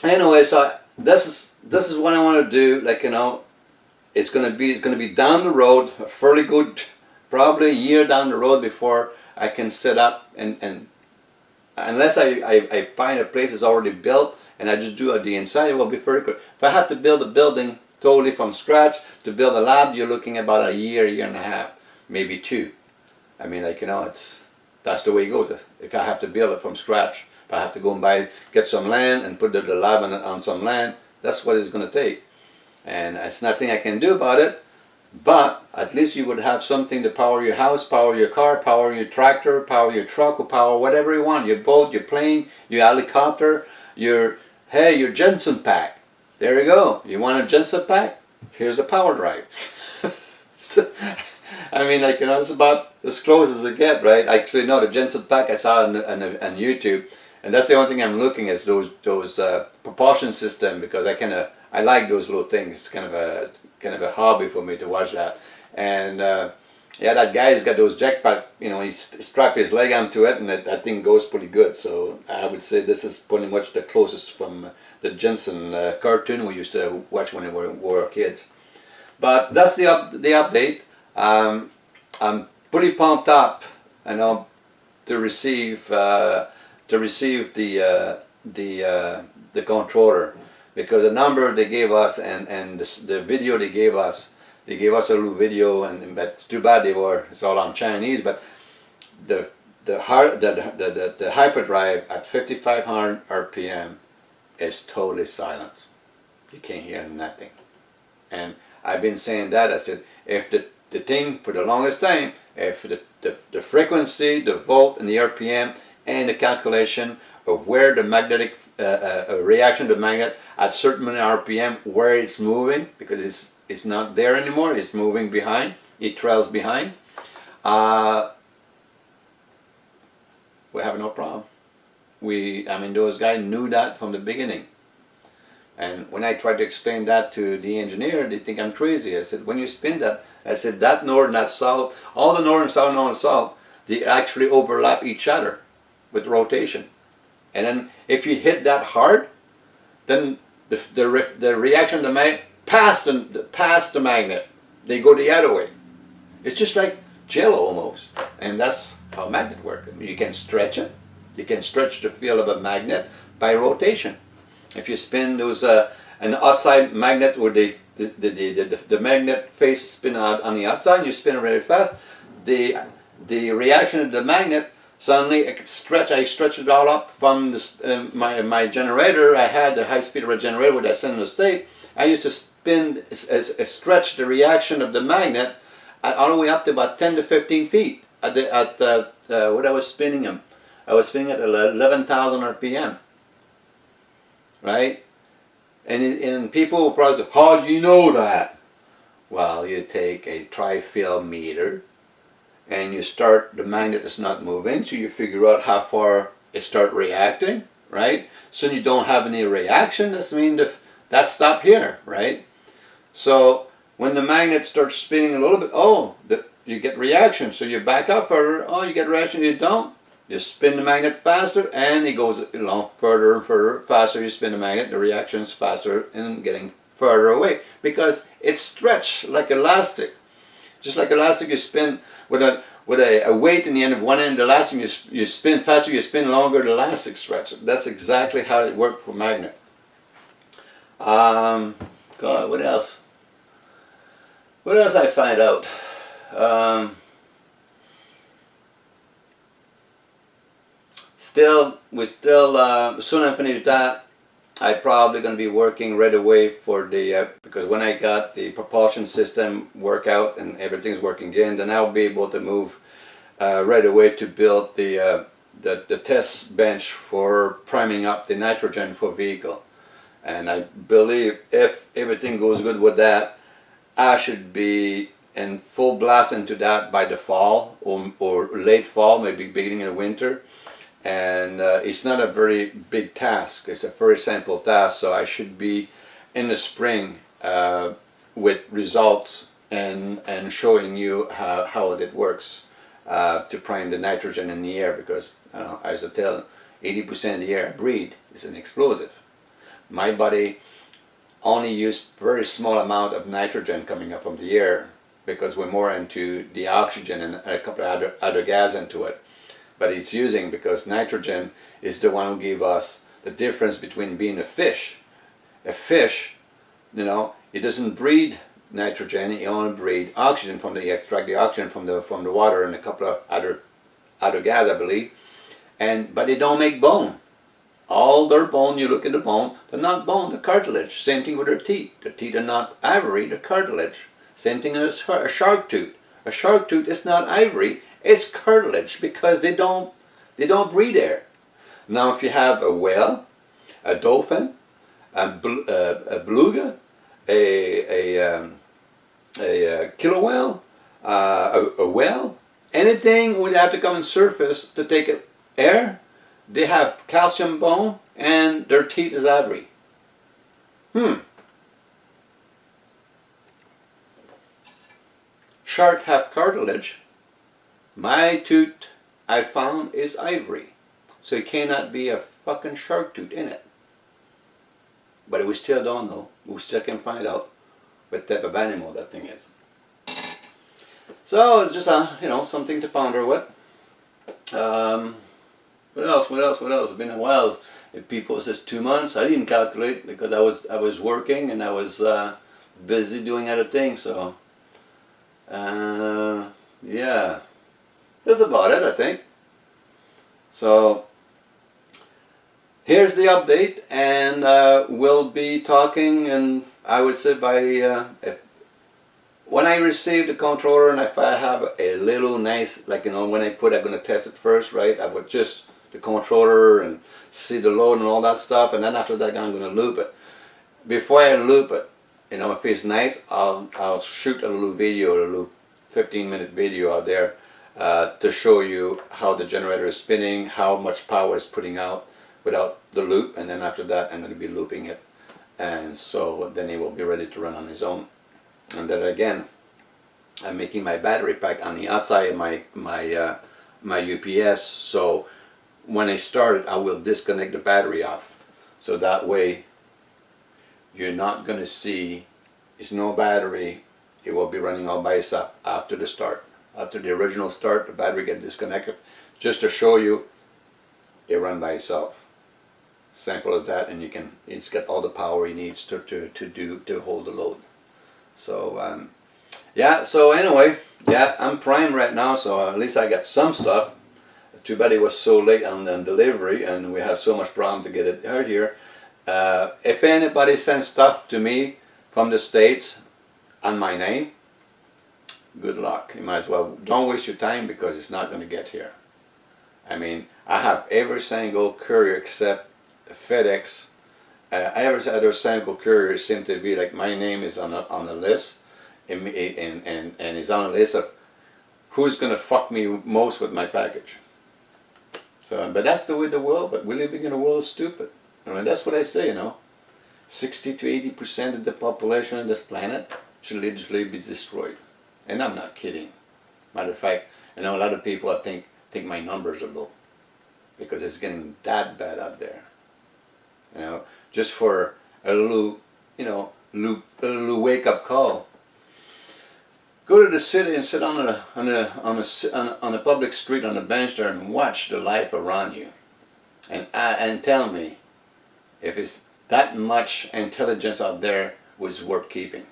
anyway, so this is what I want to do. Like, it's going to be down the road, a fairly good, probably a year down the road before I can set up and unless I find a place that's already built and I just do the inside, it will be very good. If I have to build a building totally from scratch to build a lab, you're looking about a year and a half, maybe two. I mean, that's the way it goes. If I have to build it from scratch, if I have to go and get some land and put the lab on some land, that's what it's going to take. And there's nothing I can do about it, but at least you would have something to power your house, power your car, power your tractor, power your truck, or power whatever you want, your boat, your plane, your helicopter, your Jensen pack. There you go. You want a Jensen pack? Here's the power drive. I mean, like, you know, it's about as close as it get, right? Actually, no, the Jensen pack I saw on YouTube, and that's the only thing I'm looking at, is those propulsion system, because I like those little things. It's kind of a hobby for me to watch that. And yeah, that guy's got those jetpack. You know, he strapped his leg onto it, and that thing goes pretty good. So I would say this is pretty much the closest from the Jensen cartoon we used to watch when we were kids. But that's the update. I'm pretty pumped up, you know, to receive the controller, because the number they gave us and the video they gave us a little video, but it's too bad it's all on Chinese. But the hyperdrive at 5,500 RPM is totally silent. You can't hear nothing. And I've been saying that. I said, if the thing, for the longest time, if the frequency, the volt, and the RPM, and the calculation of where the magnetic reaction to the magnet at certain RPM, where it's moving, because it's not there anymore, it's moving behind, it trails behind, we have no problem. I mean, those guys knew that from the beginning. And when I tried to explain that to the engineer, they think I'm crazy. I said, when you spin that, I said, that north and that south, all the north and south, north and south, they actually overlap each other with rotation. And then if you hit that hard, then the reaction of the magnet past the magnet, they go the other way. It's just like jello almost. And that's how a magnet works. You can stretch it. You can stretch the field of a magnet by rotation. If you spin those an outside magnet where the magnet face spin out on the outside, you spin it really fast, the reaction of the magnet suddenly I stretch it all up from my generator. I had the high speed generator with that center state. I used to stretch the reaction of the magnet all the way up to about 10 to 15 feet at what I was spinning them. I was spinning at 11,000 RPM. Right? And people will probably say, how do you know that? Well, you take a tri-field meter and you start, the magnet is not moving, so you figure out how far it start reacting, right? So you don't have any reaction, that means that stop here, right? So when the magnet starts spinning a little bit, you get reaction, so you back up further, you get reaction, you don't. You spin the magnet faster, and it goes along further and further. Faster you spin the magnet, the reaction is faster and getting further away, because it's stretched like elastic. Just like elastic, you spin with a weight in the end of one end of the elastic. You spin faster, you spin longer. The elastic stretch. That's exactly how it worked for magnet. God, what else? What else I find out? We still, soon I finish that, I'm probably going to be working right away for because when I got the propulsion system work out and everything's working again, then I'll be able to move right away to build the test bench for priming up the nitrogen for vehicle. And I believe if everything goes good with that, I should be in full blast into that by the fall or late fall, maybe beginning of winter. And it's not a very big task. It's a very simple task, so I should be in the spring with results and showing you how it works to prime the nitrogen in the air, because as I tell, 80% of the air I breathe is an explosive. My body only uses very small amount of nitrogen coming up from the air, because we're more into the oxygen and a couple of other gas into it. But it's using, because nitrogen is the one who gave us the difference between being a fish. A fish, it doesn't breathe nitrogen, it only breathes oxygen you extract the oxygen from the water and a couple of other gas, I believe. But they don't make bone. All their bone, you look at the bone, they're not bone, they're cartilage. Same thing with their teeth. Their teeth are not ivory, they're cartilage. Same thing as a shark tooth. A shark tooth is not ivory, it's cartilage, because they don't breathe air. Now if you have a whale, a dolphin, a beluga, a killer whale, a well, anything would have to come and surface to take air. They have calcium bone and their teeth is ivory. Shark have cartilage. My tooth I found is ivory. So it cannot be a fucking shark tooth in it. But we still don't know. We still can find out what type of animal that thing is. So just something to ponder with. What else? It's been a while. If people says 2 months, I didn't calculate because I was working and I was busy doing other things. So yeah, that's about it, I think. So here's the update, and we'll be talking, and I would say by when I receive the controller, and if I have a little nice, like when I'm going to test it first, right? I would just the controller and see the load and all that stuff, and then after that I'm going to loop it. Before I loop it, if it's nice, I'll shoot a little video, a little 15-minute video out there to show you how the generator is spinning, how much power it's putting out without the loop, and then after that I'm going to be looping it, and so then it will be ready to run on its own. And then again, I'm making my battery pack on the outside of my UPS, so when I start it I will disconnect the battery off, so that way you're not going to see it's no battery. It will be running all by itself after the start. After the original start, the battery gets disconnected, just to show you it run by itself. Simple as that, and it's got all the power it needs to hold the load. So yeah. So anyway, yeah, I'm primed right now. So at least I got some stuff. Too bad it was so late on the delivery, and we have so much problem to get it out here. If anybody sends stuff to me from the States on my name, good luck. You might as well don't waste your time, because it's not going to get here. I mean, I have every single courier except FedEx. Every other single courier seem to be like my name is on the list, and is on a list of who's going to fuck me most with my package. So, but that's the way the world. But we're living in a world of stupid. And that's what I say. 60 to 80% of the population on this planet should literally be destroyed. And I'm not kidding. Matter of fact, a lot of people I think my numbers are low, because it's getting that bad out there. Just for a little, a little wake-up call. Go to the city and sit on a public street on a bench there and watch the life around you, and tell me if it's that much intelligence out there was worth keeping.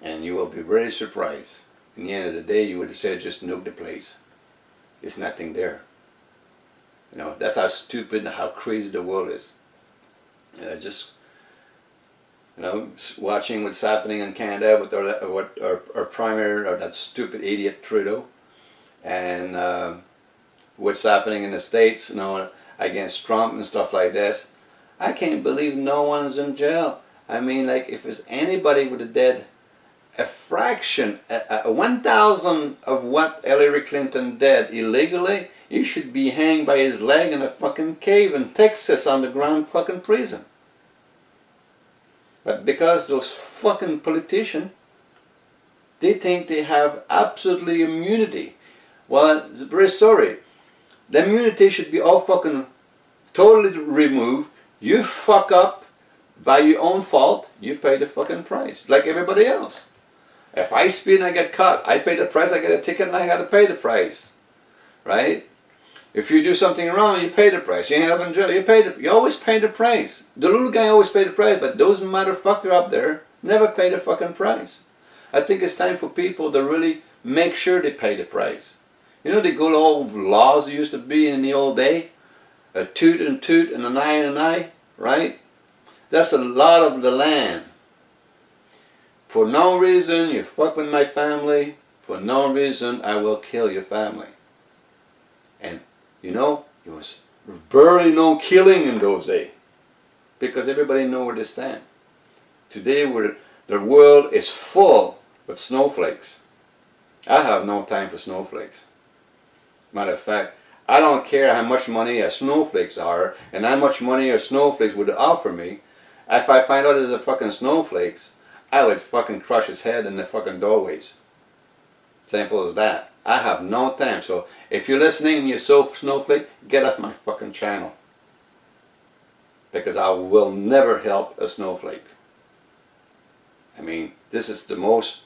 And you will be very surprised. In the end of the day, you would have said just nuke the place. It's nothing there. That's how stupid and how crazy the world is. Just watching what's happening in Canada with our primary, or that stupid idiot Trudeau, and what's happening in the States, against Trump and stuff like this. I can't believe no one is in jail. I mean, like, if it's anybody would have did a fraction, a 1,000 of what Hillary Clinton did illegally, he should be hanged by his leg in a fucking cave in Texas underground fucking prison. But because those fucking politicians, they think they have absolutely immunity. Well, I'm very sorry. The immunity should be all fucking totally removed. You fuck up by your own fault, you pay the fucking price, like everybody else. If I speed and I get caught, I pay the price, I get a ticket and I gotta pay the price. Right? If you do something wrong, you pay the price. You end up in jail, you always pay the price. The little guy always pay the price, but those motherfuckers up there never pay the fucking price. I think it's time for people to really make sure they pay the price. The good old laws used to be in the old day, a toot and an eye, right? That's a lot of the land. For no reason, you fuck with my family. For no reason, I will kill your family. And it was barely no killing in those days, because everybody knew where they stand. Today, the world is full with snowflakes. I have no time for snowflakes. Matter of fact, I don't care how much money a snowflakes are and how much money a snowflakes would offer me. If I find out there's a fucking snowflakes, I would fucking crush his head in the fucking doorways. Simple as that. I have no time. So if you're listening and you're so snowflake, get off my fucking channel. Because I will never help a snowflake. I mean, this is the most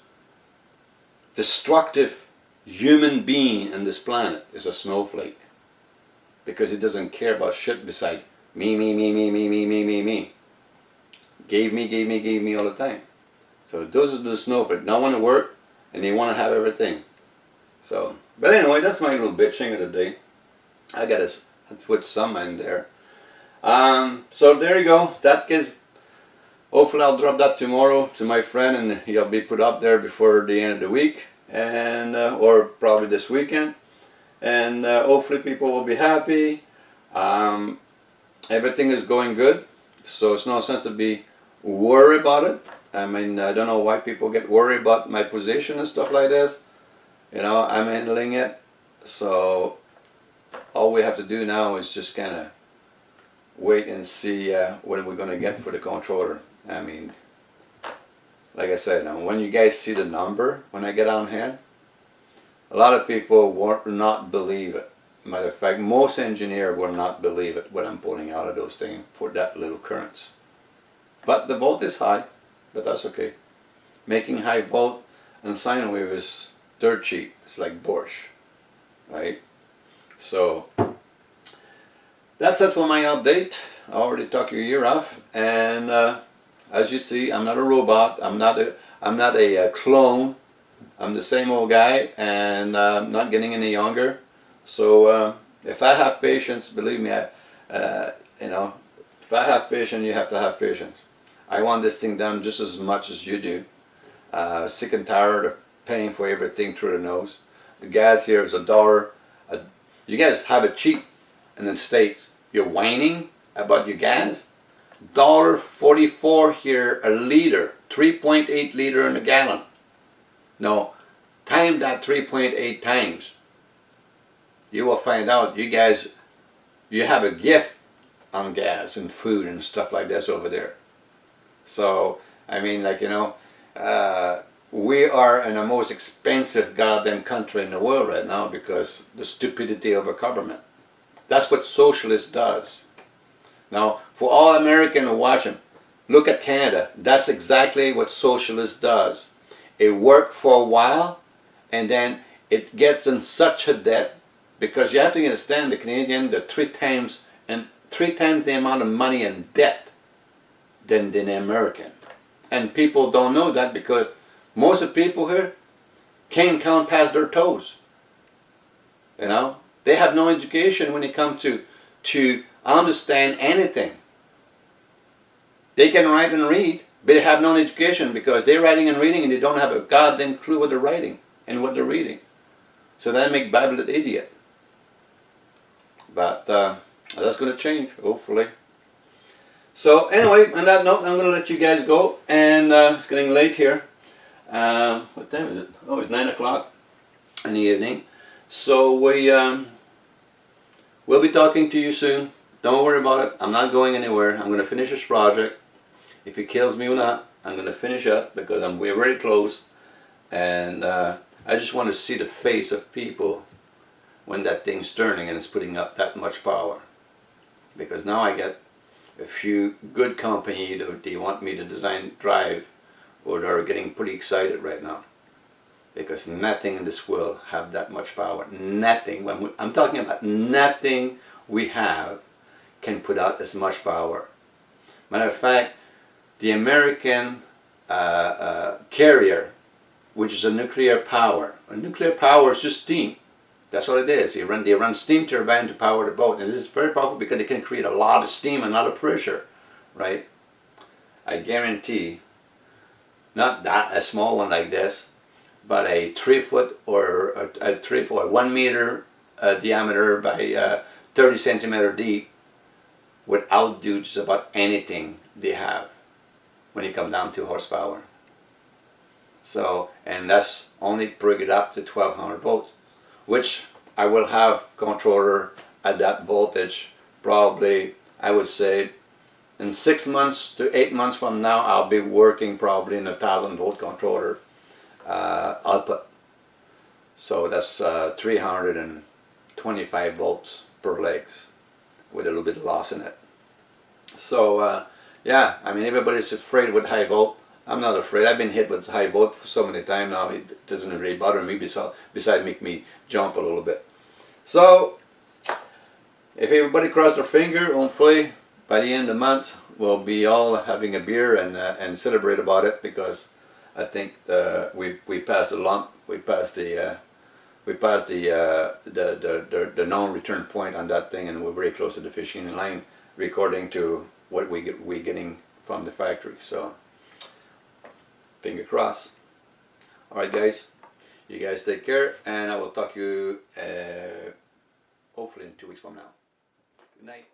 destructive human being on this planet is a snowflake. Because he doesn't care about shit beside me. Gave me all the time. So those are the snowflakes. Don't want to work and they want to have everything. So, but anyway, that's my little bitching of the day. I gotta put some in there. So there you go. That gives. Hopefully, I'll drop that tomorrow to my friend, and he'll be put up there before the end of the week, and or probably this weekend. And hopefully, people will be happy. Everything is going good, so it's no sense to be worried about it. I mean, I don't know why people get worried about my position and stuff like this. You know, I'm handling it. So all we have to do now is just kind of wait and see what we're going to get for the controller. I mean, like I said, now when you guys see the number, when I get on hand, a lot of people will not believe it. Matter of fact, most engineers will not believe it when I'm pulling out of those things for that little currents. But the volt is high, but that's okay. Making high volt and sine wave is dirt cheap. It's like borscht, right? So that's it for my update. I already talked your ear off, and as you see, I'm not a robot. I'm not a clone. I'm the same old guy, and I'm not getting any younger. So if I have patience, believe me, you know, if I have patience, you have to have patience. I want this thing done just as much as you do. Sick and tired of paying for everything through the nose. The gas here is $1. You guys have it cheap in the States. You're whining about your gas. $1.44 here a liter, 3.8 liter in a gallon. No, time that 3.8 times. You will find out you guys, you have a gift on gas and food and stuff like this over there. So, I mean, like, you know, we are in the most expensive goddamn country in the world right now because the stupidity of a government. That's what socialist does. Now, for all Americans who watch them, look at Canada. That's exactly what socialist does. It works for a while, and then it gets in such a debt, because you have to understand the Canadian, they're three times the amount of money in debt than the American. And people don't know that because most of the people here can't count past their toes. You know, they have no education when it comes to understand anything. They can write and read, but they have no education because they're writing and reading and they don't have a goddamn clue what they're writing and what they're reading. So that make Bible an idiot. But that's going to change, hopefully. So anyway, on that note, I'm going to let you guys go. And it's getting late here. What time is it? Oh, it's 9 o'clock in the evening. So we'll be talking to you soon. Don't worry about it. I'm not going anywhere. I'm going to finish this project. If it kills me or not, I'm going to finish up because we're very close. And I just want to see the face of people when that thing's turning and it's putting up that much power. Because now I get a few good company that they want me to design drive, or they're getting pretty excited right now. Because nothing in this world have that much power. Nothing. I'm talking about nothing we have can put out as much power. Matter of fact, the American carrier, which is a nuclear power. A nuclear power is just steam. That's what it is. They run steam turbine to power the boat. And this is very powerful because they can create a lot of steam and a lot of pressure, right? I guarantee, not that a small one like this, but a 3 foot or a 1 meter diameter by 30 centimeter deep would outdo just about anything they have when it comes down to horsepower. So, and that's only bring it up to 1200 volts, which I will have controller at that voltage probably, I would say, in 6 months to 8 months from now, I'll be working probably in a 1000 volt controller output. So that's 325 volts per legs with a little bit of loss in it. So yeah, I mean, everybody's afraid with high volt. I'm not afraid. I've been hit with high volt for so many times now, it doesn't really bother me besides make me jump a little bit. So if everybody cross their finger, hopefully by the end of the month we'll be all having a beer and celebrate about it, because I think we passed the lump. We passed the non-return point on that thing, and we're very close to the finishing line, according to what we're getting from the factory. So finger crossed. All right, guys. You guys take care, and I will talk to you hopefully in 2 weeks from now. Good night.